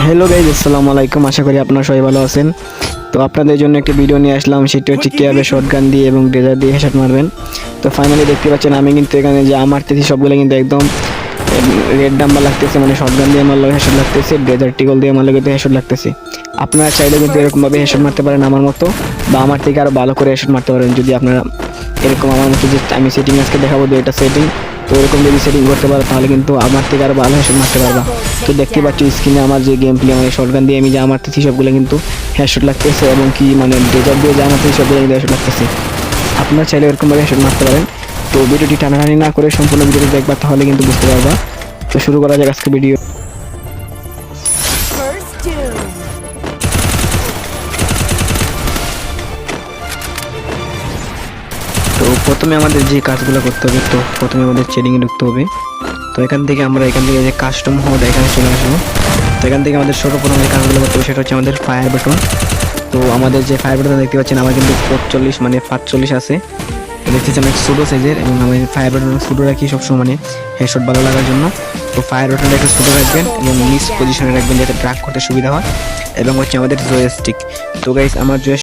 Hello guys, আসসালামু আলাইকুম। আশা করি আপনারা সবাই ভালো আছেন। তো আপনাদের জন্য একটা ভিডিও নিয়ে আসলাম, সেটা হচ্ছে কীভাবে শটগান দিয়ে এবং ড্রেজার দিয়ে হেডশট মারবেন। তো ফাইনালি দেখতে পাচ্ছেন আমি কিন্তু এখানে যে মারতেছি সবগুলো কিন্তু একদম রেড নাম্বার লাগতেছে, মানে শটগান দিয়ে মারলে হেডশট লাগতেছে, ড্রেজার টিকল দিয়ে মারলে কিন্তু হেডশট লাগতেছে। আপনারা চাইলে কিন্তু এরকমভাবে হেডশট মারতে পারেন আমার মতো, বা আমার থেকে আরও ভালো করে হেডশট মারতে পারেন যদি আপনারা এরকম আমার মতো যে আমি সেটিং আজকে দেখাবো, এটা সেটিং। তো এরকম যদি সেটিং করতে পারো তাহলে কিন্তু আমার থেকে আরও ভালো হেডশট মারতে পারবা। তো দেখতে পাচ্ছি স্ক্রিনে আমার যে গেম প্লে, মানে শটগান দিয়ে আমি যা মারতেছি সবগুলো কিন্তু হেডশট লাগতেছে, এবং কি মানে ড্রেজার দিয়ে যা মারতেছি সবগুলো কিন্তু হেডশট লাগতেছে। আপনারা চাইলে এরকমভাবে হেডশট মারতে পারেন। তো ভিডিওটি টানাটানি না করে সম্পূর্ণ ভিডিওটি দেখবা, তাহলে কিন্তু বুঝতে পারবা। তো শুরু করা যাক আজকে ভিডিও। তো প্রথমে আমাদের যে কাজগুলো করতে হবে, তো প্রথমে আমাদের ট্রেডিংয়ে ঢুকতে হবে। তো এখান থেকে যে কাস্টম মোড এখানে চলে আসবো। তো এখান থেকে আমাদের সর্বপ্রথম যে কাজগুলো করতে হবে সেটা হচ্ছে আমাদের ফায়ার বাটন। তো আমাদের যে ফায়ার বাটন দেখতে পাচ্ছেন আমার কিন্তু 45 মানে 45 আছে, দেখতেছি অনেক ছোটো সাইজের, এবং আমি ফায়ার বাটন ছোটো রাখি সবসময়, মানে হেডশট ভালো লাগার জন্য। তো ফায়ার বাটনটা একটু ছোটো রাখবেন এবং নিচ পজিশনে রাখবেন যাতে ট্র্যাক করতে সুবিধা হয়, এবং হচ্ছে আমাদের জয়স্টিক। তো গাইস আমার